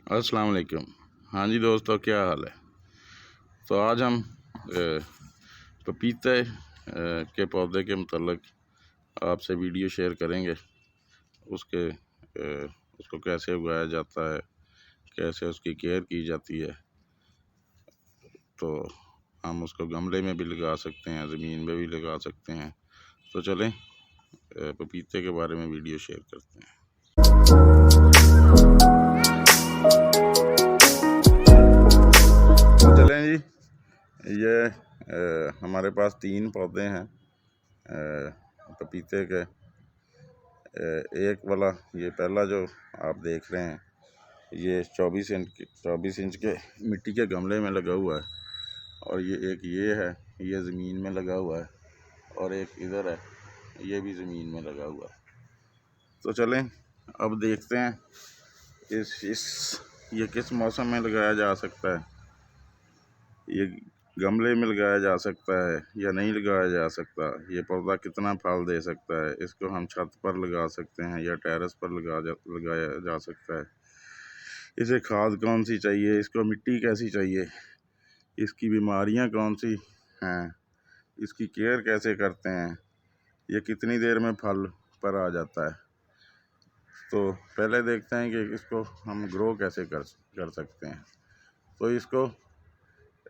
अस्सलाम वालेकुम। हाँ जी दोस्तों, क्या हाल है। तो आज हम पपीते के पौधे के मतलब आपसे वीडियो शेयर करेंगे। उसके उसको कैसे उगाया जाता है, कैसे उसकी केयर की जाती है। तो हम उसको गमले में भी लगा सकते हैं, ज़मीन में भी लगा सकते हैं। तो चलें पपीते के बारे में वीडियो शेयर करते हैं। तो चलें जी, ये हमारे पास 3 पौधे हैं पपीते के। एक वाला ये पहला जो आप देख रहे हैं, ये 24 इंच के मिट्टी के गमले में लगा हुआ है। और ये है, ये ज़मीन में लगा हुआ है। और एक इधर है, ये भी ज़मीन में लगा हुआ है। तो चलें अब देखते हैं ये किस मौसम में लगाया जा सकता है। ये गमले में लगाया जा सकता है या नहीं लगाया जा सकता। ये पौधा कितना फल दे सकता है। इसको हम छत पर लगा सकते हैं या टेरेस पर लगाया जा सकता है। इसे खाद कौन सी चाहिए, इसको मिट्टी कैसी चाहिए, इसकी बीमारियां कौन सी हैं, इसकी केयर कैसे करते हैं, ये कितनी देर में फल पर आ जाता है। तो पहले देखते हैं कि इसको हम ग्रो कैसे कर सकते हैं। तो इसको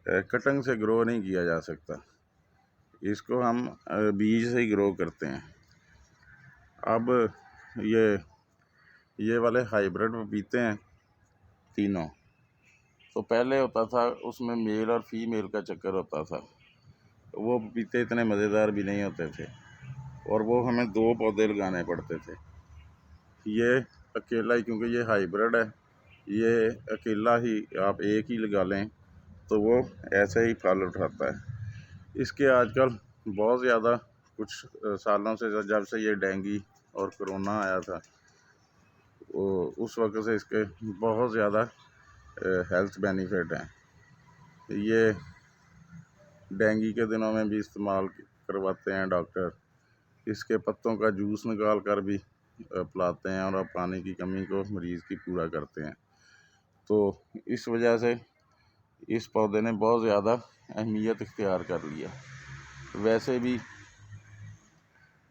कटिंग से ग्रो नहीं किया जा सकता, इसको हम बीज से ही ग्रो करते हैं। अब ये वाले हाइब्रिड पपीते हैं तीनों। तो पहले होता था उसमें मेल और फीमेल का चक्कर होता था। वो पपीते इतने मज़ेदार भी नहीं होते थे और वो हमें 2 पौधे लगाने पड़ते थे। ये अकेला ही, क्योंकि ये हाइब्रिड है, ये अकेला ही आप एक ही लगा लें तो वो ऐसे ही फल उठाता है। इसके आजकल बहुत ज़्यादा कुछ सालों से, जब से ये डेंगू और कोरोना आया था, उस वक्त से इसके बहुत ज़्यादा हेल्थ बेनिफिट हैं। ये डेंगू के दिनों में भी इस्तेमाल करवाते हैं डॉक्टर। इसके पत्तों का जूस निकाल कर भी पिलाते हैं और पानी की कमी को मरीज़ की पूरा करते हैं। तो इस वजह से इस पौधे ने बहुत ज़्यादा अहमियत इख्तियार कर लिया। वैसे भी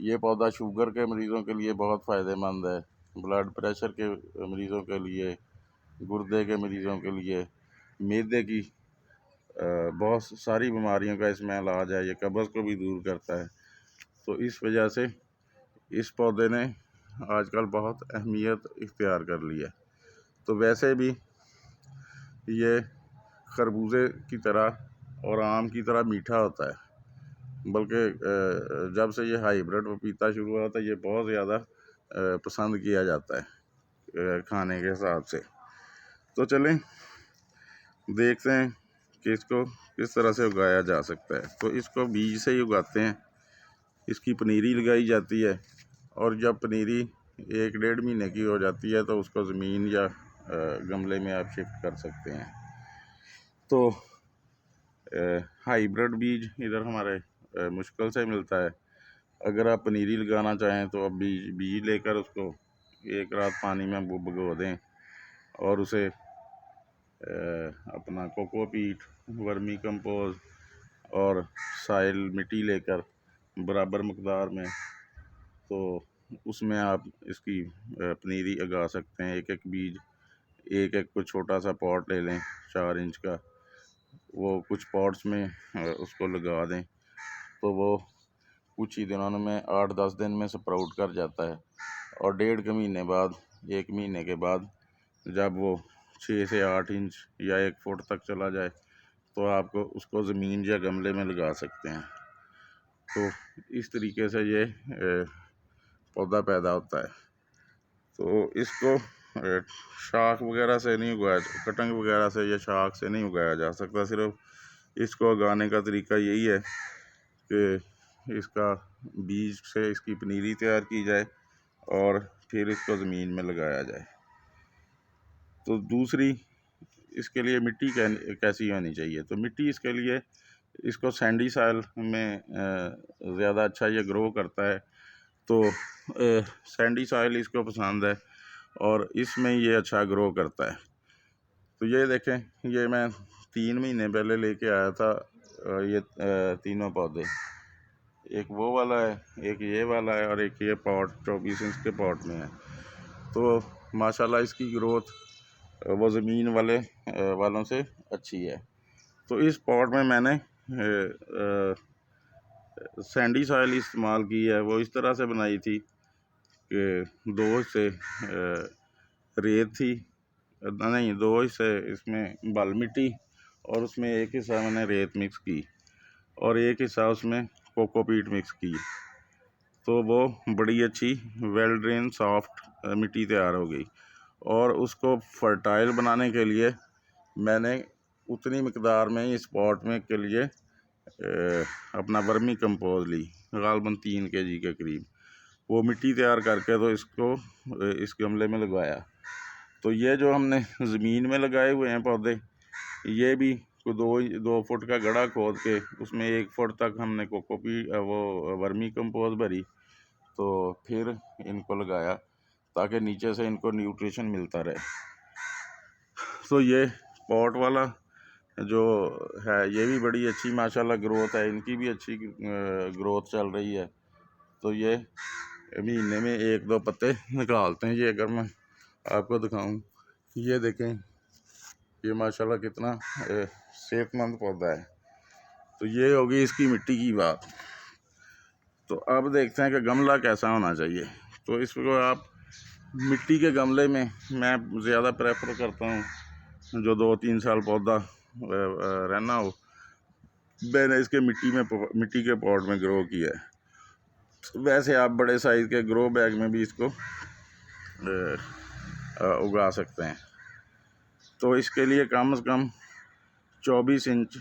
ये पौधा शुगर के मरीज़ों के लिए बहुत फ़ायदेमंद है, ब्लड प्रेशर के मरीज़ों के लिए, गुर्दे के मरीज़ों के लिए, मैदे की बहुत सारी बीमारियों का इसमें इलाज है। ये कब्ज़ को भी दूर करता है। तो इस वजह से इस पौधे ने आजकल बहुत अहमियत इख्तियार कर ली है। तो वैसे भी ये खरबूजे की तरह और आम की तरह मीठा होता है, बल्कि जब से ये हाइब्रिड पपीता शुरू हुआ था, ये बहुत ज़्यादा पसंद किया जाता है खाने के हिसाब से। तो चलें देखते हैं कि इसको किस तरह से उगाया जा सकता है। तो इसको बीज से ही उगाते हैं। इसकी पनीरी लगाई जाती है और जब पनीरी 1-1.5 महीने की हो जाती है तो उसको ज़मीन या गमले में आप शिफ्ट कर सकते हैं। तो हाइब्रिड बीज इधर हमारे मुश्किल से मिलता है। अगर आप पनीरी लगाना चाहें तो आप बीज लेकर उसको 1 रात पानी में भिगो दें और उसे अपना कोकोपीट, वर्मी कंपोस्ट और साइल मिट्टी लेकर बराबर मकदार में, तो उसमें आप इसकी पनीरी उगा सकते हैं। एक बीज, एक कोई छोटा सा पॉट ले लें 4 इंच का, वो कुछ पॉट्स में उसको लगा दें तो वो कुछ ही दिनों में 8-10 दिन में स्प्राउट कर जाता है। और 1.5 महीने बाद, 1 महीने के बाद जब वो 6 से 8 इंच या 1 फुट तक चला जाए तो आपको उसको ज़मीन या गमले में लगा सकते हैं। तो इस तरीके से ये पौधा पैदा होता है। तो इसको शाख वगैरह से नहीं उगाया, कटिंग वगैरह से या शाख से नहीं उगाया जा सकता। सिर्फ इसको उगाने का तरीका यही है कि इसका बीज से इसकी पनीरी तैयार की जाए और फिर इसको ज़मीन में लगाया जाए। तो दूसरी, इसके लिए मिट्टी कैसी होनी चाहिए। तो मिट्टी इसके लिए, इसको सैंडी सॉइल में ज़्यादा अच्छा ये ग्रो करता है। तो सैंडी सॉइल इसको पसंद है और इसमें ये अच्छा ग्रो करता है। तो ये देखें, ये मैं 3 महीने पहले लेके आया था ये तीनों पौधे। एक वो वाला है, एक ये वाला है और एक ये पॉट 24 इंच के पॉट में है। तो माशाल्लाह इसकी ग्रोथ वो ज़मीन वालों से अच्छी है। तो इस पॉट में मैंने सैंडी सॉइल इस्तेमाल की है। वो इस तरह से बनाई थी कि 2 हिस्से रेत थी, नहीं 2 हिस्से इसमें बाल मिट्टी और उसमें एक हिस्सा मैंने रेत मिक्स की और एक हिस्सा उसमें कोकोपीट मिक्स की। तो वो बड़ी अच्छी वेल ड्रेन सॉफ्ट मिट्टी तैयार हो गई। और उसको फर्टाइल बनाने के लिए मैंने उतनी मकदार में इस पॉट में के लिए अपना वर्मी कंपोज ली, गालबन 3 kg के करीब। वो मिट्टी तैयार करके तो इसको इस गमले में लगाया। तो ये जो हमने ज़मीन में लगाए हुए हैं पौधे, ये भी 2 फुट का गड्ढा खोद के उसमें 1 फुट तक हमने वो वर्मी कंपोज भरी। तो फिर इनको लगाया ताकि नीचे से इनको न्यूट्रिशन मिलता रहे। तो ये पॉट वाला जो है ये भी बड़ी अच्छी माशाल्लाह ग्रोथ है, इनकी भी अच्छी ग्रोथ चल रही है। तो ये महीने में 1-2 पत्ते निकालते हैं। ये अगर मैं आपको दिखाऊं, ये देखें, ये माशाल्लाह कितना सेहतमंद पौधा है। तो ये होगी इसकी मिट्टी की बात। तो अब देखते हैं कि गमला कैसा होना चाहिए। तो इसको आप मिट्टी के गमले में मैं ज़्यादा प्रेफर करता हूँ जो 2-3 साल पौधा रहना हो। मैंने इसके मिट्टी के पॉट में ग्रो किया है। वैसे आप बड़े साइज़ के ग्रो बैग में भी इसको उगा सकते हैं। तो इसके लिए कम से कम 24 इंच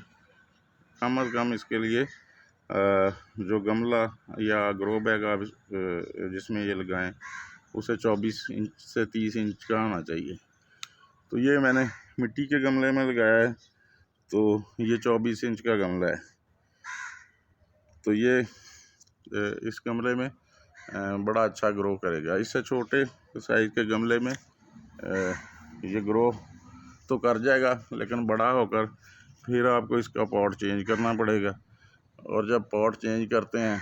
कम से कम इसके लिए जो गमला या ग्रो बैग आप जिसमें ये लगाएं उसे 24 इंच से 30 इंच का होना चाहिए। तो ये मैंने मिट्टी के गमले में लगाया है। तो ये 24 इंच का गमला है। तो ये इस गमले में बड़ा अच्छा ग्रो करेगा। इससे छोटे साइज़ के गमले में ये ग्रो तो कर जाएगा, लेकिन बड़ा होकर फिर आपको इसका पॉट चेंज करना पड़ेगा। और जब पॉट चेंज करते हैं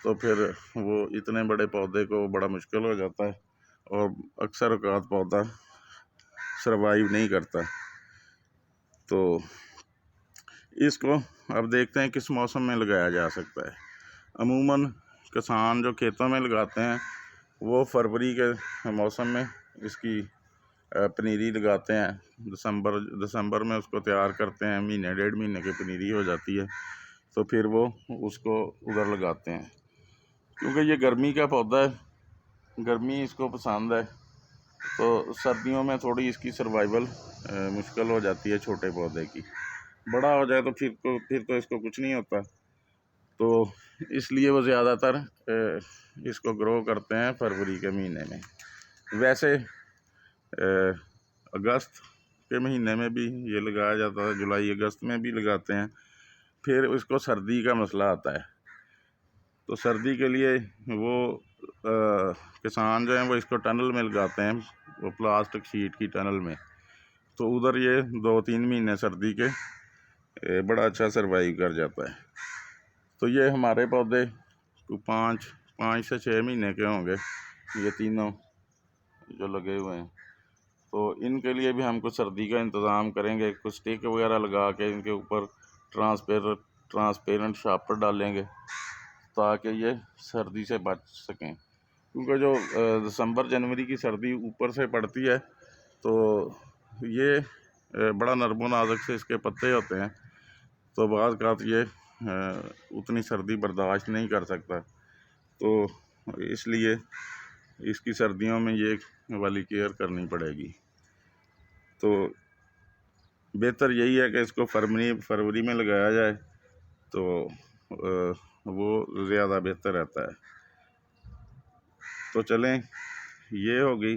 तो फिर वो इतने बड़े पौधे को बड़ा मुश्किल हो जाता है और अक्सर औक़ात पौधा सर्वाइव नहीं करता। तो इसको अब देखते हैं किस मौसम में लगाया जा सकता है। अमूमन किसान जो खेतों में लगाते हैं वो फरवरी के मौसम में इसकी पनीरी लगाते हैं। दिसंबर में उसको तैयार करते हैं, महीने 1.5 महीने की पनीरी हो जाती है। तो फिर वो उसको उधर लगाते हैं, क्योंकि ये गर्मी का पौधा है, गर्मी इसको पसंद है। तो सर्दियों में थोड़ी इसकी सर्वाइवल मुश्किल हो जाती है छोटे पौधे की। बड़ा हो जाए तो फिर तो इसको कुछ नहीं होता। तो इसलिए वो ज़्यादातर इसको ग्रो करते हैं फरवरी के महीने में। वैसे अगस्त के महीने में भी ये लगाया जाता है, जुलाई अगस्त में भी लगाते हैं। फिर इसको सर्दी का मसला आता है। तो सर्दी के लिए वो किसान जो हैं वो इसको टनल में लगाते हैं, वो प्लास्टिक शीट की टनल में। तो उधर ये 2-3 महीने सर्दी के बड़ा अच्छा सर्वाइव कर जाता है। तो ये हमारे पौधे 5 से 6 महीने के होंगे, ये तीनों जो लगे हुए हैं। तो इनके लिए भी हम कुछ सर्दी का इंतज़ाम करेंगे, कुछ स्टिक वगैरह लगा के इनके ऊपर ट्रांसपेरेंट शापर डालेंगे ताकि ये सर्दी से बच सकें। क्योंकि जो दिसंबर जनवरी की सर्दी ऊपर से पड़ती है तो ये बड़ा नरम नाजुक से इसके पत्ते होते हैं। तो बाज़ औक़ात ये उतनी सर्दी बर्दाश्त नहीं कर सकता। तो इसलिए इसकी सर्दियों में ये वाली केयर करनी पड़ेगी। तो बेहतर यही है कि इसको फरवरी में लगाया जाए तो वो ज़्यादा बेहतर रहता है। तो चलें, ये हो गई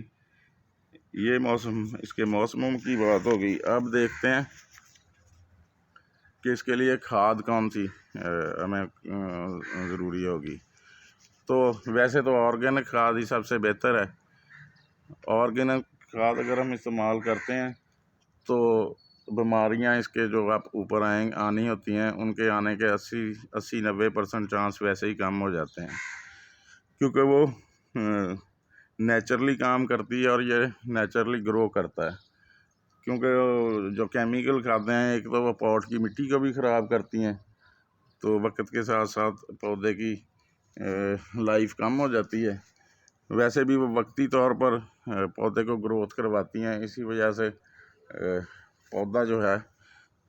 ये इसके मौसमों की बात हो गई। अब देखते हैं कि इसके लिए खाद कौन सी हमें ज़रूरी होगी। तो वैसे तो ऑर्गेनिक खाद ही सबसे बेहतर है। ऑर्गेनिक खाद अगर हम इस्तेमाल करते हैं तो बीमारियां इसके जो आप ऊपर आनी होती हैं, उनके आने के 80-90% चांस वैसे ही कम हो जाते हैं, क्योंकि वो नेचुरली काम करती है और ये नेचुरली ग्रो करता है। क्योंकि जो केमिकल खाते हैं, एक तो वो पॉट की मिट्टी को भी ख़राब करती हैं, तो वक्त के साथ साथ पौधे की लाइफ कम हो जाती है। वैसे भी वो वक्ती तौर पर पौधे को ग्रोथ करवाती हैं, इसी वजह से पौधा जो है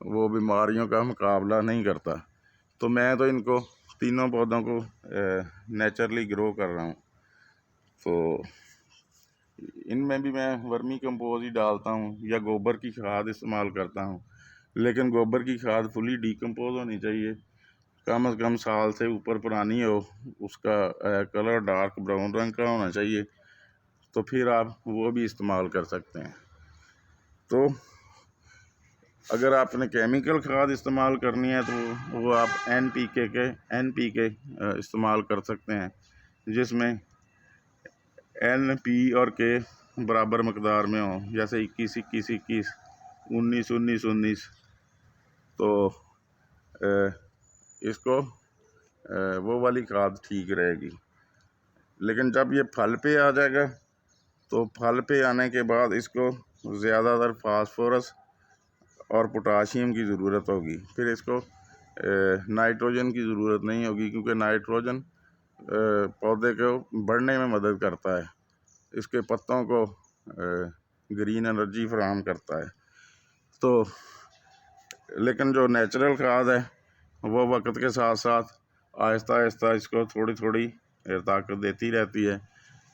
वो बीमारियों का मुकाबला नहीं करता। तो मैं तो इनको तीनों पौधों को नेचुरली ग्रो कर रहा हूँ। तो इनमें भी मैं वर्मी कंपोज ही डालता हूँ या गोबर की खाद इस्तेमाल करता हूँ, लेकिन गोबर की खाद फुली डिकम्पोज होनी चाहिए, कम से कम साल से ऊपर पुरानी हो, उसका कलर डार्क ब्राउन रंग का होना चाहिए, तो फिर आप वो भी इस्तेमाल कर सकते हैं। तो अगर आपने केमिकल खाद इस्तेमाल करनी है तो वो आप NPK इस्तेमाल कर सकते हैं, जिसमें N, P और K बराबर मकदार में हो, जैसे 21-21-21, 19-19-19। तो इसको वो वाली खाद ठीक रहेगी। लेकिन जब ये फल पे आ जाएगा, तो फल पे आने के बाद इसको ज़्यादातर फास्फोरस और पोटाशियम की ज़रूरत होगी। फिर इसको नाइट्रोजन की ज़रूरत नहीं होगी, क्योंकि नाइट्रोजन पौधे को बढ़ने में मदद करता है, इसके पत्तों को ग्रीन एनर्जी फराहम करता है। तो लेकिन जो नेचुरल खाद है वो वक्त के साथ साथ आहिस्ता आहिस्ता इसको थोड़ी थोड़ी ताकत देती रहती है।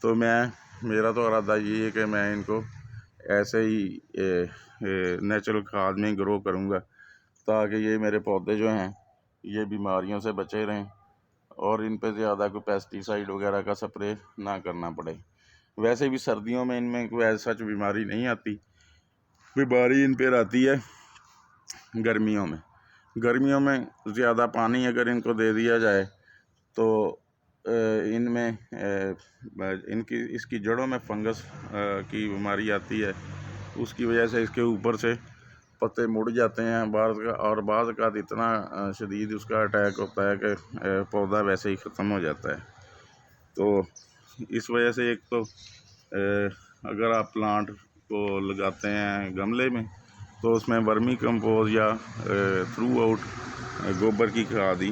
तो मेरा तो इरादा ये है कि मैं इनको ऐसे ही नेचुरल खाद में ग्रो करूँगा, ताकि ये मेरे पौधे जो हैं ये बीमारियों से बचे रहें और इन पे ज़्यादा कोई पेस्टिसाइड वगैरह का स्प्रे ना करना पड़े। वैसे भी सर्दियों में इनमें कोई ऐसा बीमारी नहीं आती, बीमारी इन पर आती है गर्मियों में। गर्मियों में ज़्यादा पानी अगर इनको दे दिया जाए तो इनमें इसकी जड़ों में फंगस की बीमारी आती है, उसकी वजह से इसके ऊपर से पत्ते मुड़ जाते हैं बाज़ का इतना शदीद उसका अटैक होता है कि पौधा वैसे ही ख़त्म हो जाता है। तो इस वजह से एक तो अगर आप प्लांट को लगाते हैं गमले में, तो उसमें वर्मी कंपोज या थ्रू आउट गोबर की खाद ही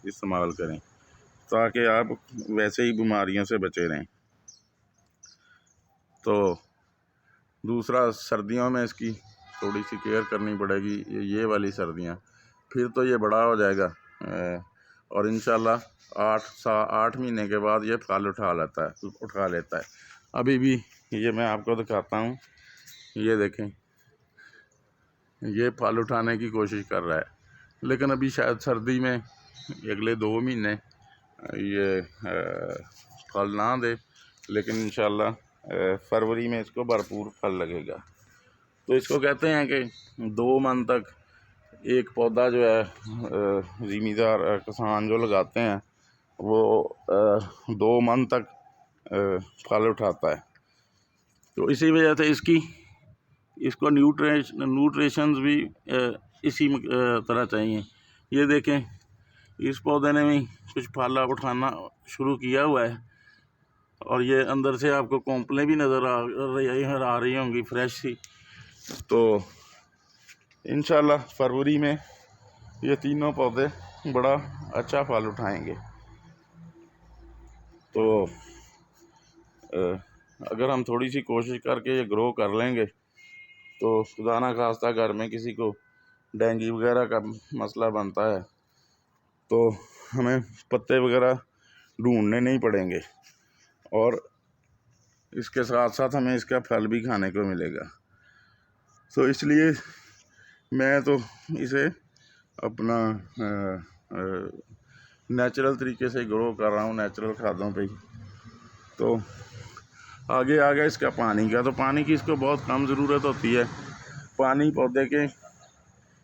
इस्तेमाल करें, ताकि आप वैसे ही बीमारियों से बचे रहें। तो दूसरा, सर्दियों में इसकी थोड़ी सी केयर करनी पड़ेगी, ये वाली सर्दियाँ, फिर तो ये बड़ा हो जाएगा और इंशाल्लाह 8 महीने के बाद ये फल उठा लेता है। अभी भी ये मैं आपको दिखाता हूँ, ये देखें, ये फल उठाने की कोशिश कर रहा है, लेकिन अभी शायद सर्दी में अगले 2 महीने ये फल ना दे, लेकिन इंशाल्लाह फरवरी में इसको भरपूर फल लगेगा। तो इसको कहते हैं कि 2 मन तक एक पौधा जो है ज़मींदार किसान जो लगाते हैं वो 2 मन तक फल उठाता है। तो इसी वजह से इसको न्यूट्रिशंस भी इसी तरह चाहिए। ये देखें, इस पौधे ने भी कुछ फल उठाना शुरू किया हुआ है और ये अंदर से आपको कॉम्पलें भी नज़र आ रही होंगी फ्रेश सी। तो इंशाल्लाह फरवरी में ये तीनों पौधे बड़ा अच्छा फल उठाएंगे। तो अगर हम थोड़ी सी कोशिश करके ये ग्रो कर लेंगे, तो खुदा ना खास्ता घर में किसी को डेंगू वगैरह का मसला बनता है तो हमें पत्ते वगैरह ढूंढने नहीं पड़ेंगे और इसके साथ साथ हमें इसका फल भी खाने को मिलेगा। तो इसलिए मैं तो इसे अपना नेचुरल तरीके से ग्रो कर रहा हूँ, नेचुरल खादों पे ही। तो आगे आ गया इसका पानी का। तो पानी की इसको बहुत कम ज़रूरत होती है। पानी पौधे के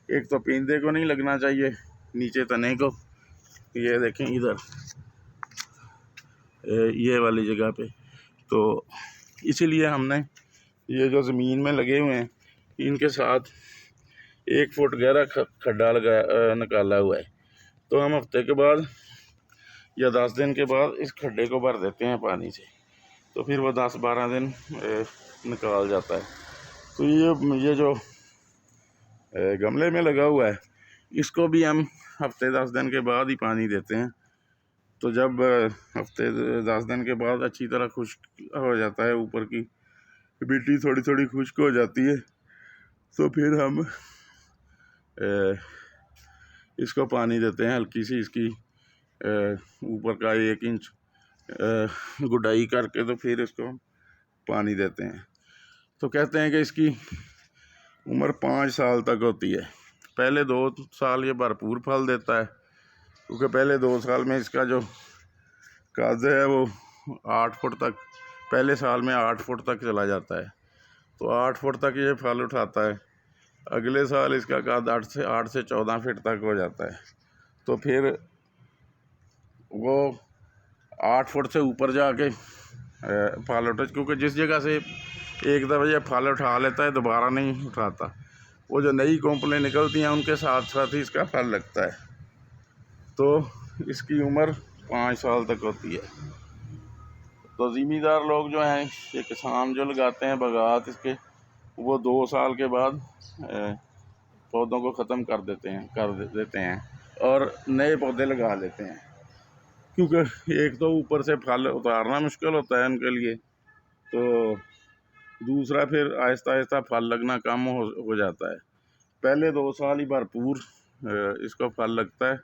एक तो पींदे को नहीं लगना चाहिए, नीचे तने को, ये देखें इधर ये वाली जगह पे। तो इसीलिए हमने ये जो ज़मीन में लगे हुए हैं इनके साथ 1 फुट गहरा खड्डा निकाला हुआ है। तो हम हफ्ते के बाद या 10 दिन के बाद इस खड्डे को भर देते हैं पानी से, तो फिर वो 10-12 दिन निकाल जाता है। तो ये जो गमले में लगा हुआ है, इसको भी हम हफ्ते 10 दिन के बाद ही पानी देते हैं। तो जब हफ्ते 10 दिन के बाद अच्छी तरह खुश्क हो जाता है, ऊपर की मिट्टी थोड़ी थोड़ी खुश्क हो जाती है, तो फिर हम इसको पानी देते हैं। हल्की सी इसकी ऊपर का 1 इंच गुडाई करके, तो फिर इसको पानी देते हैं। तो कहते हैं कि इसकी उम्र 5 साल तक होती है। पहले 2 साल ये भरपूर फल देता है, क्योंकि पहले 2 साल में इसका जो कद है वो 8 फुट तक, पहले साल में 8 फुट तक चला जाता है। तो 8 फुट तक ये फल उठाता है। अगले साल इसका कद 8 से 14 फीट तक हो जाता है। तो फिर वो 8 फुट से ऊपर जाके फल उठा, क्योंकि जिस जगह से एक दफ़ा ये फल उठा लेता है दोबारा नहीं उठाता। वो जो नई कोंपलें निकलती हैं उनके साथ साथ ही इसका फल लगता है। तो इसकी उम्र 5 साल तक होती है। तो ज़मींदार लोग जो हैं, ये किसान जो लगाते हैं बागात इसके, वो 2 साल के बाद पौधों को ख़त्म कर देते हैं और नए पौधे लगा लेते हैं, क्योंकि एक तो ऊपर से फल उतारना मुश्किल होता है उनके लिए, तो दूसरा फिर आहिस्ता आहिस्ता फल लगना कम हो जाता है। पहले 2 साल ही भरपूर इसको फल लगता है,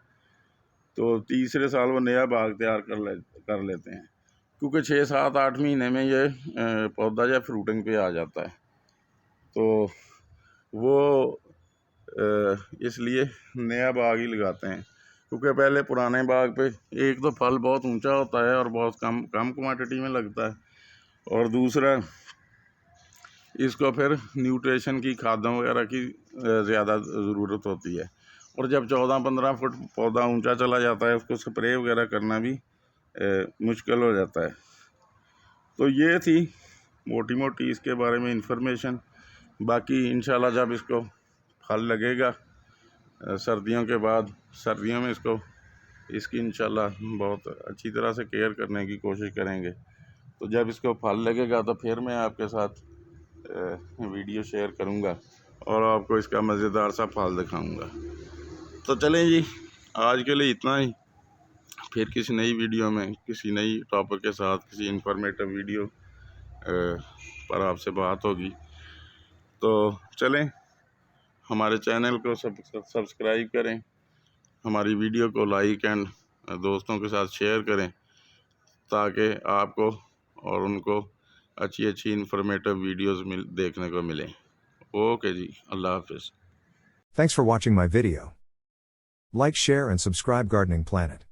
तो तीसरे साल वो नया बाग तैयार कर लेते हैं, क्योंकि 6, 7, 8 महीने में ये पौधा या फ्रूटिंग पे आ जाता है। तो वो इसलिए नया बाग ही लगाते हैं, क्योंकि पहले पुराने बाग पे एक तो फल बहुत ऊंचा होता है और बहुत कम क्वांटिटी में लगता है, और दूसरा इसको फिर न्यूट्रिशन की, खादों वगैरह की ज़्यादा ज़रूरत होती है। और जब 14-15 फुट पौधा ऊंचा चला जाता है, उसको स्प्रे वगैरह करना भी मुश्किल हो जाता है। तो ये थी मोटी मोटी इसके बारे में इंफॉर्मेशन। बाकी इंशाल्लाह जब इसको फल लगेगा सर्दियों के बाद, सर्दियों में इसकी इंशाल्लाह बहुत अच्छी तरह से केयर करने की कोशिश करेंगे। तो जब इसको फल लगेगा तो फिर मैं आपके साथ वीडियो शेयर करूंगा और आपको इसका मज़ेदार सा फल दिखाऊंगा। तो चलें जी, आज के लिए इतना ही। फिर किसी नई वीडियो में किसी नई टॉपिक के साथ किसी इंफॉर्मेटिव वीडियो पर आपसे बात होगी। तो चलें, हमारे चैनल को सब्सक्राइब करें, हमारी वीडियो को लाइक एंड दोस्तों के साथ शेयर करें, ताकि आपको और उनको अच्छी अच्छी इंफॉर्मेटिव वीडियोस देखने को मिलें। ओके जी, अल्लाह हाफिज़। Thanks for watching my video. Like, share and subscribe Gardening Planet.